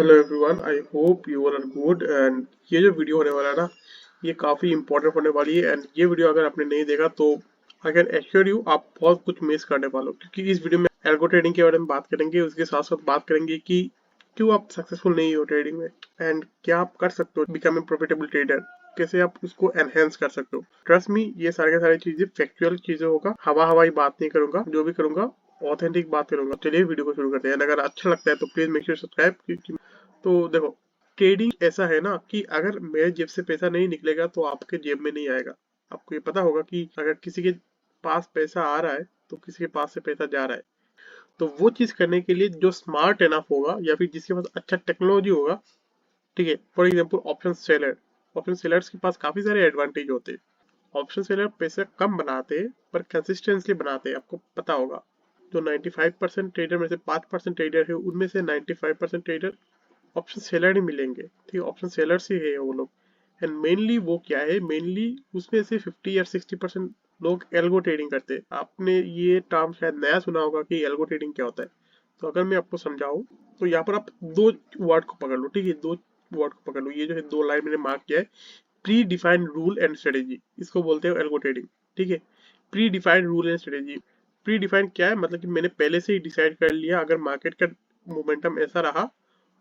Hello everyone, I hope you all are good. And ये जो video होने वाला है ना, ये काफ़ी इंपॉर्टेंट होने वाली है। एंड ये वीडियो अगर आपने नहीं देखा तो आई कैन एश्योर यू आप बहुत कुछ मिस करने वाले हो, क्योंकि इस वीडियो में एल्गो ट्रेडिंग के बारे में बात करेंगे। उसके साथ साथ बात करेंगे कि क्यों आप सक्सेसफुल नहीं हो ट्रेडिंग में, एंड क्या आप कर सकते हो बिकम ए प्रॉफिटेबल ट्रेडर, कैसे आप उसको एनहेंस कर सकते हो। ट्रस्ट मी, ये सारे के सारी चीजें फैक्चुअल चीजें होगा, हवा हवाई बात नहीं करूंगा। जो भी करूंगा ऑथेंटिक बात करूंगा। चलिए वीडियो को शुरू करते हैं। अगर अच्छा लगता है तो प्लीज मेक श्योर सब्सक्राइब। तो देखो, ट्रेडिंग ऐसा है ना कि अगर मेरे जेब से पैसा नहीं निकलेगा तो आपके जेब में नहीं आएगा। आपको ये पता होगा कि अगर किसी के पास पैसा आ रहा है तो किसी के पास से पैसा जा रहा है। तो वो चीज करने के लिए जो स्मार्ट एनफ होगा या फिर जिसके पास अच्छा टेक्नोलॉजी होगा, ठीक है। फॉर एग्जाम्पल ऑप्शन सेलर्स के पास काफी सारे एडवांटेज होते हैं। ऑप्शन सेलर पैसे कम बनाते हैं पर कंसिस्टेंटली बनाते हैं, आपको पता होगा। जो 95% ट्रेडर में से 5% ट्रेडर है, उनमें से 95% ट्रेडर ऑप्शन सेलर ही मिलेंगे। ठीक है, ऑप्शन सेलर्स ही है वो लोग। एंड मेनली वो क्या है, मेनली उसमें से 50 या 60% लोग एल्गो ट्रेडिंग करते हैं। आपने ये टर्म शायद नया सुना होगा कि एल्गो ट्रेडिंग क्या होता है। तो अगर मैं आपको समझाऊं तो यहाँ पर आप दो वर्ड को पकड़ लो, ठीक है। दो वर्ड को पकड़ लो, ये जो है दो लाइन मैंने मार्क किया है। Pre defined rule and strategy, इसको बोलते हैं एल्गो ट्रेडिंग। ठीक है, pre defined rule and strategy. Pre defined क्या है, मतलब कि मैंने पहले से ही डिसाइड कर लिया अगर मार्केट का मोमेंटम ऐसा रहा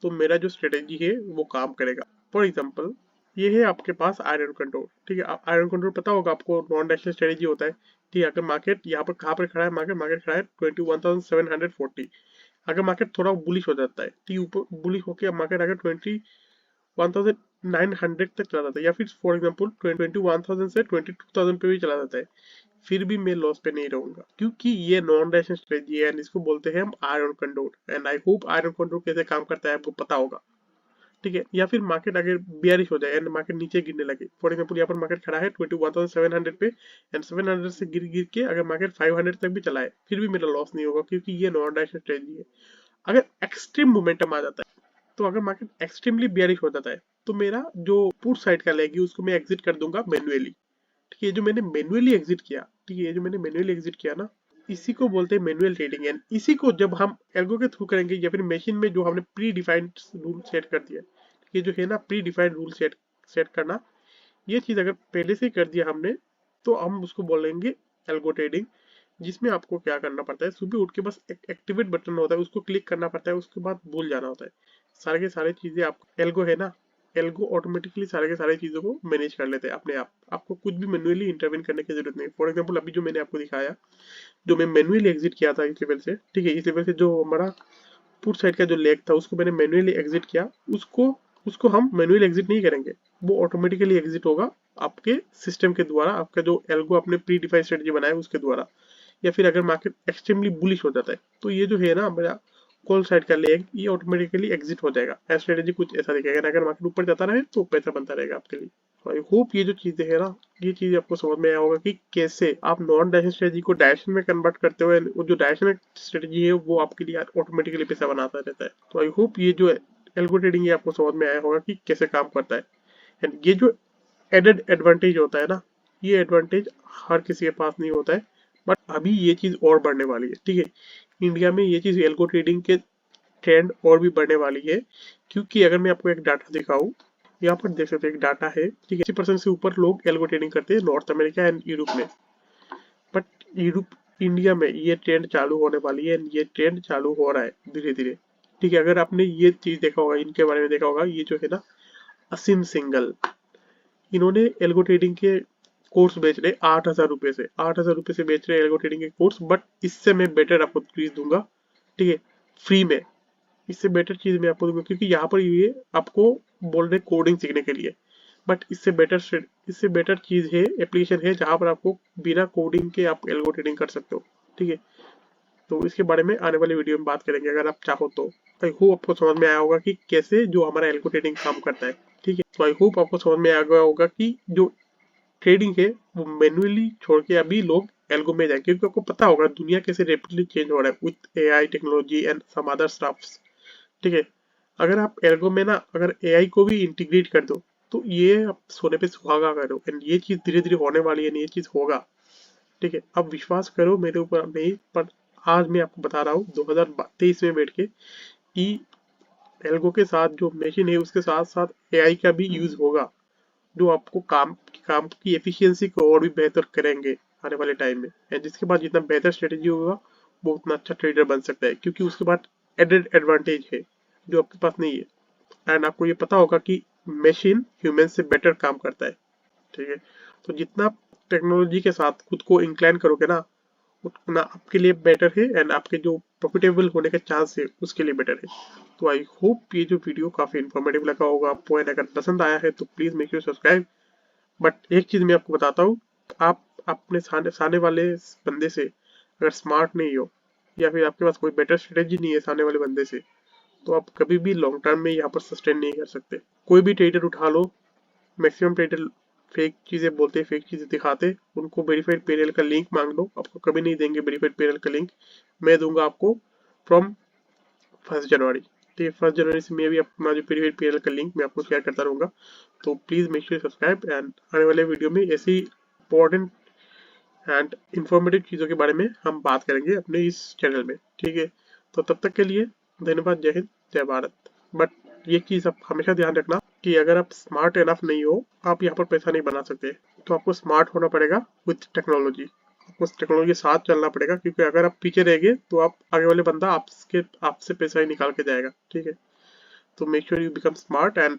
तो मेरा जो स्ट्रेटेजी है वो काम करेगा। फॉर एग्जाम्पल, ये है आपके पास आयरन कंट्रोल। ठीक है, आयरन कंट्रोल पता होगा आपको, नॉन डायरेक्शनल स्ट्रेटेजी होता है। ठीक है, अगर मार्केट यहाँ पर कहाँ पर खड़ा है, मार्केट मार्केट खड़ा है 21,740। अगर मार्केट थोड़ा बुलिश हो जाता है, ठीक, ऊपर बुलिश होकर मार्केट अगर 21,900 तक चला जाता है, या फिर फॉर एग्जाम्पल 21,000 से 22,000 पे भी चला जाता है, फिर भी मैं लॉस पे नहीं रहूंगा, क्योंकि ये नॉन डायरेक्शनल स्ट्रेटजी है। एंड इसको बोलते हैं हम iron control. And I hope iron control कैसे काम करता है आपको पता होगा। ठीक है, या फिर मार्केट अगर बियरिश हो जाए एंड मार्केट नीचे गिरने लगे, फॉर एग्जाम्पल यहाँ पर मार्केट खड़ा है 21,700 पे, एंड 700 से गिर गिर के अगर मार्केट 500 तक भी चला है, फिर भी मेरा लॉस नहीं होगा, क्योंकि ये नॉन डायरेक्शनल स्ट्रेटजी है। अगर एक्सट्रीम मोमेंटम आ जाता है, तो अगर मार्केट एक्सट्रीमली बियरिश हो जाता है, तो मेरा जो पुट साइड का लेग है उसको मैं एग्जिट कर दूंगा मैन्युअली। ठीक है, ये जो मैंने मैन्युअली एग्जिट किया, ठीक है, ये जो मैंने मैन्युअली एग्जिट किया ना, इसी को बोलते हैं मैनुअल ट्रेडिंग। एंड इसी को जब हम एल्गो के थ्रू करेंगे या फिर मशीन में जो हमने प्री डिफाइंड रूल सेट कर दिया, ये जो है ना pre defined rule set set करना, ये चीज अगर पहले से कर दिया हमने, तो हम उसको बोलेंगे एल्गो ट्रेडिंग। जिसमें आपको क्या करना पड़ता है, सुबह उठ के बस एक एक्टिवेट बटन होता है, उसको क्लिक करना पड़ता है, उसके बाद भूल जाना होता है। सारे के सारे चीजें आप एल्गो है ना, एल्गो ऑटोमेटिकली सारे के सारे चीजों को मैनेज कर लेते हैं अपने आप। आपको कुछ भी मैनुअली इंटरवेन करने की जरूरत नहीं। फॉर एग्जाम्पल, अभी जो मैंने आपको दिखाया, जो मैं मैनुअली एग्जिट किया था इस लेवल से, ठीक है, इस लेवल से जो हमारा पुट साइड का जो लेग था उसको मैंने मैनुअली एग्जिट किया। उसको उसको हम मैनुअली एग्जिट नहीं करेंगे, वो ऑटोमेटिकली एग्जिट होगा आपके सिस्टम के द्वारा, आपका जो एल्गो आपने प्री डिफाइंड स्ट्रेटजी बनाया उसके द्वारा। या फिर अगर मार्केट एक्सट्रीमली बुलिश हो जाता है, तो ये जो है ना मेरा कॉल साइड का लेग, ये ऑटोमेटिकली एग्जिट हो जाएगा। स्ट्रेटेजी कुछ ऐसा दिखेगा। अगर मार्केट ऊपर जाता रहे तो पैसा बनता रहेगा आपके लिए। तो आई होप ये जो चीजें है ना, ये चीज आपको समझ में आया होगा कि कैसे आप नॉन डायरेक्शनल स्ट्रेटेजी को डायरेक्शन में कन्वर्ट करते हुए जो डायरेक्शनल स्ट्रेटेजी है वो आपके लिए ऑटोमेटिकली पैसा बनाता रहता है। तो आई होप ये जो एल्गो ट्रेडिंग है आपको समझ में आया होगा कि कैसे काम करता है। एंड ये जो एडेड एडवांटेज होता है ना, ये एडवांटेज हर किसी के पास नहीं होता है। बट अभी ये चीज और बढ़ने वाली है। ठीक है, इंडिया में ये चीज एल्गो ट्रेडिंग के ट्रेंड और भी बढ़ने वाली है, क्योंकि अगर मैं आपको एक डाटा दिखाऊं, यहाँ पर देख सकते हैं एक डाटा है, ठीक है, 80% से ऊपर लोग एल्गो ट्रेडिंग करते हैं नॉर्थ अमेरिका एंड यूरोप में। बट यूरोप, इंडिया में ये ट्रेंड चालू होने वाली है, ये ट्रेंड चालू हो रहा है धीरे धीरे। ठीक है, अगर आपने ये चीज देखा होगा, इनके बारे में देखा होगा, ये जो है ना असीम सिंगल, इन्होंने एल्गो ट्रेडिंग के कोर्स बेच रहे 8,000 रुपए से, 8,000 रुपए से बेच रहे एल्गो ट्रेडिंग के कोर्स। बट इससे मैं बेटर आपको चीज दूंगा, ठीक है, फ्री में। इससे बेटर चीज मैं आपको दूंगा, क्योंकि यहाँ पर ये आपको बोल रहे कोडिंग सीखने के लिए। बट इससे बेटर चीज है, एप्लीकेशन है जहां पर आपको बिना कोडिंग के आप एल्गो ट्रेडिंग कर सकते हो। ठीक है, तो इसके बारे में आने वाली वीडियो में बात करेंगे अगर आप चाहो तो। आई होप आपको समझ में आया होगा कि कैसे जो हमारा एल्गो ट्रेडिंग काम करता है। ठीक है, तो आई होप आपको समझ में आ गया होगा कि जो ट्रेडिंग है वो मैन्युअली छोड़ के अभी लोग एल्गो में जाए, क्योंकि आपको पता होगा दुनिया कैसे रेपिडली चेंज हो रहा है with AI technology and some other stuffs. ठीक है, अगर आप एल्गो में ना अगर एआई को भी इंटीग्रेट कर दो, तो ये आप सोने पे सुहागा करो। एंड ये चीज धीरे धीरे होने वाली है, ये चीज होगा। ठीक है, अब विश्वास करो मेरे ऊपर नहीं, पर आज मैं आपको बता रहा हूँ 2023 में बैठ के कि एल्गो के साथ जो मशीन है उसके साथ साथ एआई का भी यूज होगा, जो आपको काम की एफिशिएंसी को और भी बेहतर करेंगे आने वाले टाइम में। एंड जिसके बाद जितना बेहतर स्ट्रेटेजी होगा वो उतना अच्छा ट्रेडर बन सकता है, क्योंकि उसके बाद एडेड एडवांटेज है जो आपके पास नहीं है। एंड आपको ये पता होगा कि मशीन ह्यूमन से बेटर काम करता है, ठीक है। तो जितना टेक्नोलॉजी के साथ खुद को इंक्लाइन करोगे ना, उतना आपके लिए बेटर है एंड आपके जो प्रॉफिटेबल होने के चांस है उसके लिए बेटर है। तो आई होप ये जो वीडियो काफी इंफॉर्मेटिव लगा होगा आपको, एंड अगर पसंद आया है तो please make sure subscribe. But एक चीज मैं आपको बताता हूँ, आप अपने साने वाले बंदे से अगर स्मार्ट नहीं हो या फिर आपके पास कोई बेटर स्ट्रेटेजी नहीं है सामने वाले बंदे से, तो आप कभी भी लॉन्ग टर्म में यहाँ पर सस्टेन नहीं कर सकते। कोई भी ट्रेडर उठा लो, मैक्सिमम ट्रेडर फेक चीजें बोलते, फेक चीजें दिखाते, उनको वेरीफाइड पेरेल का लिंक मांग लो, आपको कभी नहीं देंगे वेरीफाइड पेरेल का लिंक। मैं दूंगा आपको फ्रॉम 1 जनवरी, ठीक है। 1 जनवरी से मैं भी अपना जो वेरीफाइड पेरेल का लिंक मैं आपको शेयर करता रहूंगा। तो please make sure subscribe, and आने वाले वीडियो में ऐसी इंपॉर्टेंट एंड इंफॉर्मेटिव चीजों के बारे में हम बात करेंगे अपने इस चैनल में, ठीक है। तो तब तक के लिए धन्यवाद। जय हिंद, जय भारत। बट ये चीज आप हमेशा ध्यान रखना कि अगर आप स्मार्ट एनफ नहीं हो, आप यहाँ पर पैसा नहीं बना सकते। तो आपको स्मार्ट होना पड़ेगा विथ टेक्नोलॉजी, आपको टेक्नोलॉजी के साथ चलना पड़ेगा, क्योंकि अगर आप पीछे रहेंगे तो आप आगे वाले बंदा आपसे पैसा ही निकाल के जाएगा, ठीक है। तो make sure you become smart and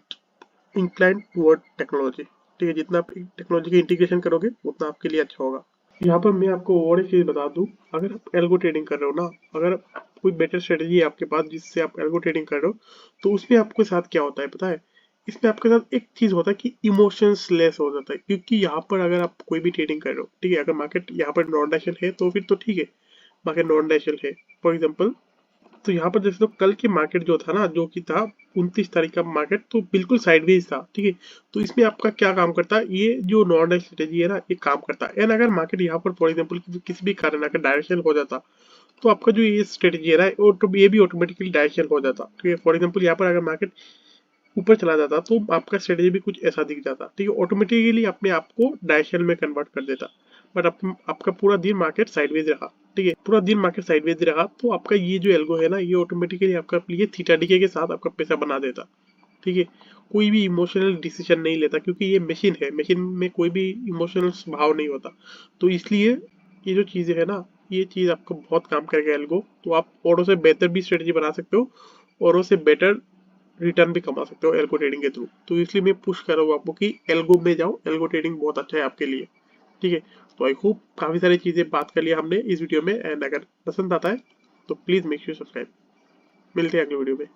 incline toward technology, ठीक है। जितना आप टेक्नोलॉजी की इंटीग्रेशन करोगे उतना आपके लिए अच्छा होगा। यहाँ पर मैं आपको और एक चीज बता दूं, अगर आप एल्गो ट्रेडिंग कर रहे हो ना, अगर कोई बेटर स्ट्रेटेजी है आपके पास जिससे आप एल्गो ट्रेडिंग कर रहे हो, तो उसमें आपके साथ क्या होता है पता है? इसमें आपके साथ एक चीज होता है कि इमोशंस लेस हो जाता है, क्योंकि यहाँ पर अगर आप कोई भी ट्रेडिंग कर रहे हो, ठीक है, अगर मार्केट यहाँ पर नॉन डायरेक्शनल है तो फिर तो ठीक है, मार्केट नॉन डायरेक्शनल है फॉर एग्जाम्पल, तो यहाँ पर जैसे तो कल की मार्केट जो था ना, जो कि था 29 तारीख का मार्केट, तो बिल्कुल साइडवेज था, ठीक है। तो इसमें आपका क्या काम करता है, ये जो नॉर्मल स्ट्रेटेजी है ना, ये काम करता है। एंड अगर मार्केट यहाँ पर फॉर एग्जाम्पल किसी भी कारण अगर डायरेक्शन हो जाता, तो आपका जो ये स्ट्रेटेजी है ना, ये भी ऑटोमेटिकली डायरेक्शन हो जाता, ठीक है। फॉर एग्जाम्पल यहाँ पर अगर मार्केट ऊपर चला जाता तो आपका स्ट्रेटेजी भी कुछ ऐसा दिख जाता, ठीक है। ऑटोमेटिकली अपने आप को डायरेक्शन में कन्वर्ट कर देता। बट आपका पूरा दिन मार्केट साइडवेज रहा, ठीक है, पूरा दिन मार्केट साइडवेज रहा, तो आपका ये जो एल्गो है ना, ये ऑटोमेटिकली आपका ये थीटा डीके के साथ आपका पैसा बना देता, ठीक है। कोई भी इमोशनल डिसीजन नहीं लेता, क्योंकि ये मशीन है, मशीन में कोई भी इमोशनल भाव नहीं होता। तो इसलिए ये जो चीज़ें है ना, ये चीज़ आपको बहुत काम करेगा एल्गो। तो आप औरों से बेहतर भी स्ट्रेटेजी बना सकते हो, औरों से बेटर रिटर्न भी कमा सकते हो एल्गो ट्रेडिंग के थ्रू। तो इसलिए मैं पुश कर रहा हूँ आपको कि एल्गो में जाओ, एल्गो ट्रेडिंग बहुत अच्छा है आपके लिए, ठीक है। तो आई होप काफ़ी सारी चीज़ें बात कर लिया हमने इस वीडियो में, एंड अगर पसंद आता है तो प्लीज़ मेक श्योर सब्सक्राइब। मिलते हैं अगले वीडियो में।